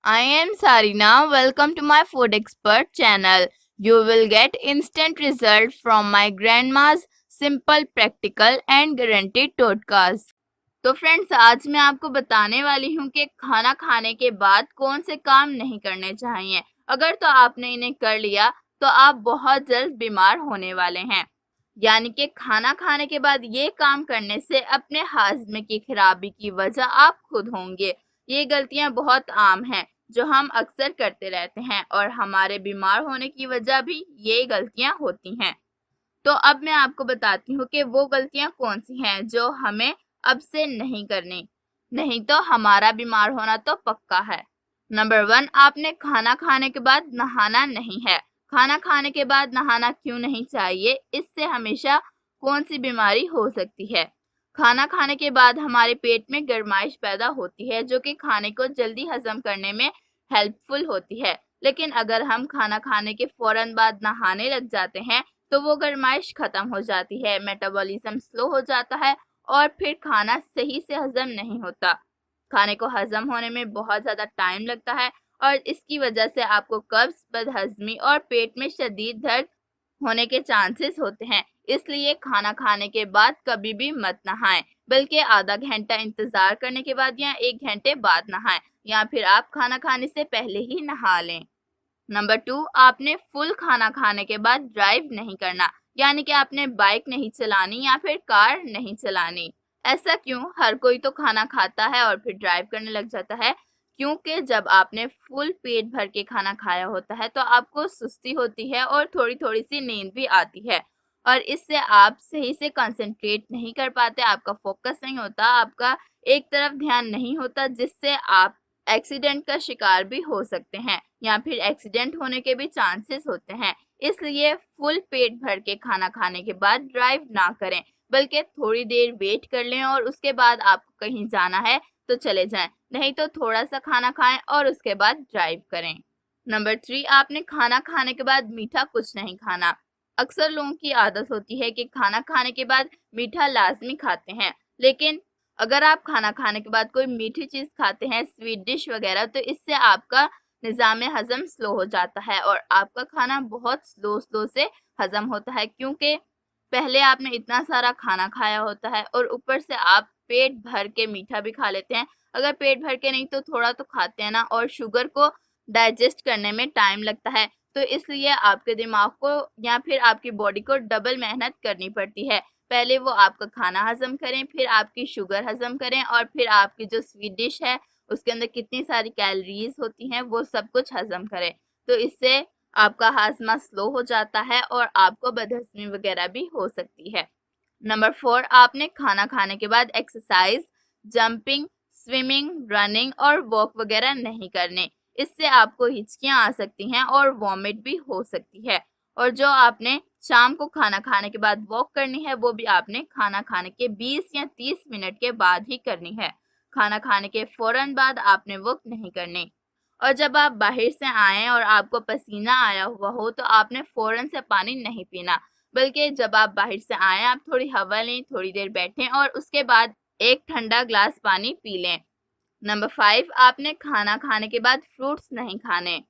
I am Sarina. Welcome to my food expert channel. You will get instant result from my grandma's simple, practical and guaranteed टोटकास। तो friends, आज मैं आपको बताने वाली हूँ कि खाना खाने के बाद कौन से काम नहीं करने चाहिए। अगर तो आपने इन्हें कर लिया तो आप बहुत जल्द बीमार होने वाले हैं। यानी कि खाना खाने के बाद ये काम करने से अपने हाजमे की खराबी की वजह आप खुद होंगे। ये गलतियां बहुत आम हैं जो हम अक्सर करते रहते हैं और हमारे बीमार होने की वजह भी ये गलतियां होती हैं। तो अब मैं आपको बताती हूँ कि वो गलतियां कौन सी हैं जो हमें अब से नहीं करनी, नहीं तो हमारा बीमार होना तो पक्का है। नंबर 1, आपने खाना खाने के बाद नहाना नहीं है। खाना खाने के बाद नहाना क्यों नहीं चाहिए? इससे हमेशा कौन सी बीमारी हो सकती है? खाना खाने के बाद हमारे पेट में गर्माइश पैदा होती है जो कि खाने को जल्दी हजम करने में हेल्पफुल होती है। लेकिन अगर हम खाना खाने के फौरन बाद नहाने लग जाते हैं तो वो गर्माइश खत्म हो जाती है, मेटाबॉलिज्म स्लो हो जाता है और फिर खाना सही से हजम नहीं होता। खाने को हजम होने में बहुत ज़्यादा टाइम लगता है और इसकी वजह से आपको कब्ज, बदहजमी और पेट में शदीद दर्द होने के चांसेस होते हैं। इसलिए खाना खाने के बाद कभी भी मत नहाएं, बल्कि आधा घंटा इंतज़ार करने के बाद या 1 घंटे बाद नहाएं, या फिर आप खाना खाने से पहले ही नहा लें। नंबर 2, आपने फुल खाना खाने के बाद ड्राइव नहीं करना, यानी कि आपने बाइक नहीं चलानी या फिर कार नहीं चलानी। ऐसा क्यों? हर कोई तो खाना खाता है और फिर ड्राइव करने लग जाता है। क्योंकि जब आपने फुल पेट भर के खाना खाया होता है तो आपको सुस्ती होती है और थोड़ी थोड़ी सी नींद भी आती है और इससे आप सही से कंसंट्रेट नहीं कर पाते, आपका फोकस नहीं होता, आपका एक तरफ ध्यान नहीं होता, जिससे आप एक्सीडेंट का शिकार भी हो सकते हैं या फिर एक्सीडेंट होने के भी चांसेस होते हैं। इसलिए फुल पेट भर के खाना खाने के बाद ड्राइव ना करें, बल्कि थोड़ी देर वेट कर लें और उसके बाद आपको कहीं जाना है तो चले जाएं, नहीं तो थोड़ा सा खाना खाएं और उसके बाद ड्राइव करें। नंबर 3, आपने खाना खाने के बाद मीठा कुछ नहीं खाना। अक्सर लोगों की आदत होती है कि खाना खाने के बाद मीठा लाजमी खाते हैं, लेकिन अगर आप खाना खाने के बाद कोई मीठी चीज़ खाते हैं, स्वीट डिश वगैरह, तो इससे आपका निज़ाम हज़म स्लो हो जाता है और आपका खाना बहुत स्लो स्लो से हज़म होता है, क्योंकि पहले आपने इतना सारा खाना खाया होता है और ऊपर से आप पेट भर के मीठा भी खा लेते हैं। अगर पेट भर के नहीं तो थोड़ा तो खाते हैं ना, और शुगर को डाइजेस्ट करने में टाइम लगता है, तो इसलिए आपके दिमाग को या फिर आपकी बॉडी को डबल मेहनत करनी पड़ती है। पहले वो आपका खाना हजम करें, फिर आपकी शुगर हजम करें और फिर आपकी जो स्वीट डिश है उसके अंदर कितनी सारी कैलोरीज होती हैं वो सब कुछ हजम करें। तो इससे आपका हाजमा स्लो हो जाता है और आपको बदहजमी वगैरह भी हो सकती है। नंबर 4, आपने खाना खाने के बाद एक्सरसाइज, जंपिंग, स्विमिंग, रनिंग और वॉक वगैरह नहीं करने। इससे आपको हिचकियां आ सकती हैं और वॉमिट भी हो सकती है। और जो आपने शाम को खाना खाने के बाद वॉक करनी है वो भी आपने खाना खाने के 20 या 30 मिनट के बाद ही करनी है। खाना खाने के फौरन बाद आपने वॉक नहीं करनी। और जब आप बाहर से आएँ और आपको पसीना आया हुआ हो तो आपने फौरन से पानी नहीं पीना, बल्कि जब आप बाहर से आएँ आप थोड़ी हवा लें, थोड़ी देर बैठें और उसके बाद एक ठंडा ग्लास पानी पी लें। नंबर 5, आपने खाना खाने के बाद फ्रूट्स नहीं खाने।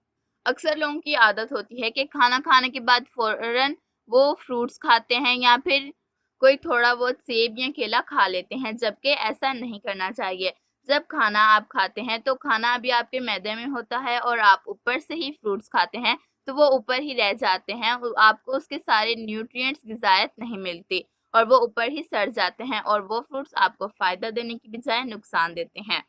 अक्सर लोगों की आदत होती है कि खाना खाने के बाद फौरन वो फ्रूट्स खाते हैं या फिर कोई थोड़ा बहुत सेब या केला खा लेते हैं, जबकि ऐसा नहीं करना चाहिए। जब खाना आप खाते हैं तो खाना अभी आपके मैदे में होता है और आप ऊपर से ही फ्रूट्स खाते हैं तो वो ऊपर ही रह जाते हैं, आपको उसके सारे न्यूट्रिएंट्स ग़िज़ायत नहीं मिलती और वो ऊपर ही सड़ जाते हैं और वो फ्रूट्स आपको फ़ायदा देने की बजाय नुकसान देते हैं।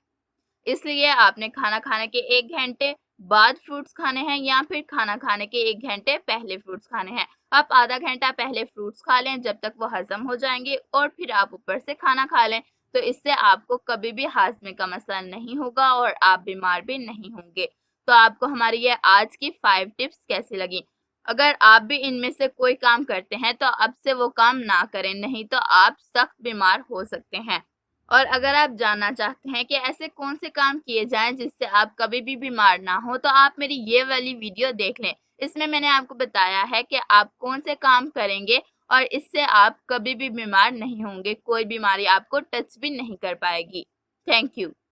इसलिए आपने खाना खाने के 1 घंटे बाद फ्रूट्स खाने हैं या फिर खाना खाने के 1 घंटे पहले फ्रूट्स खाने हैं। आप आधा घंटा पहले फ्रूट्स खा लें जब तक वो हज़म हो जाएँगे और फिर आप ऊपर से खाना खा लें, तो इससे आपको कभी भी हाज़मे का मसला नहीं होगा और आप बीमार भी नहीं होंगे। तो आपको हमारी ये आज की 5 टिप्स कैसी लगी? अगर आप भी इनमें से कोई काम करते हैं तो अब से वो काम ना करें, नहीं तो आप सख्त बीमार हो सकते हैं। और अगर आप जानना चाहते हैं कि ऐसे कौन से काम किए जाएं जिससे आप कभी भी बीमार ना हो, तो आप मेरी ये वाली वीडियो देख लें। इसमें मैंने आपको बताया है कि आप कौन से काम करेंगे और इससे आप कभी भी बीमार नहीं होंगे, कोई बीमारी आपको टच भी नहीं कर पाएगी। Thank you.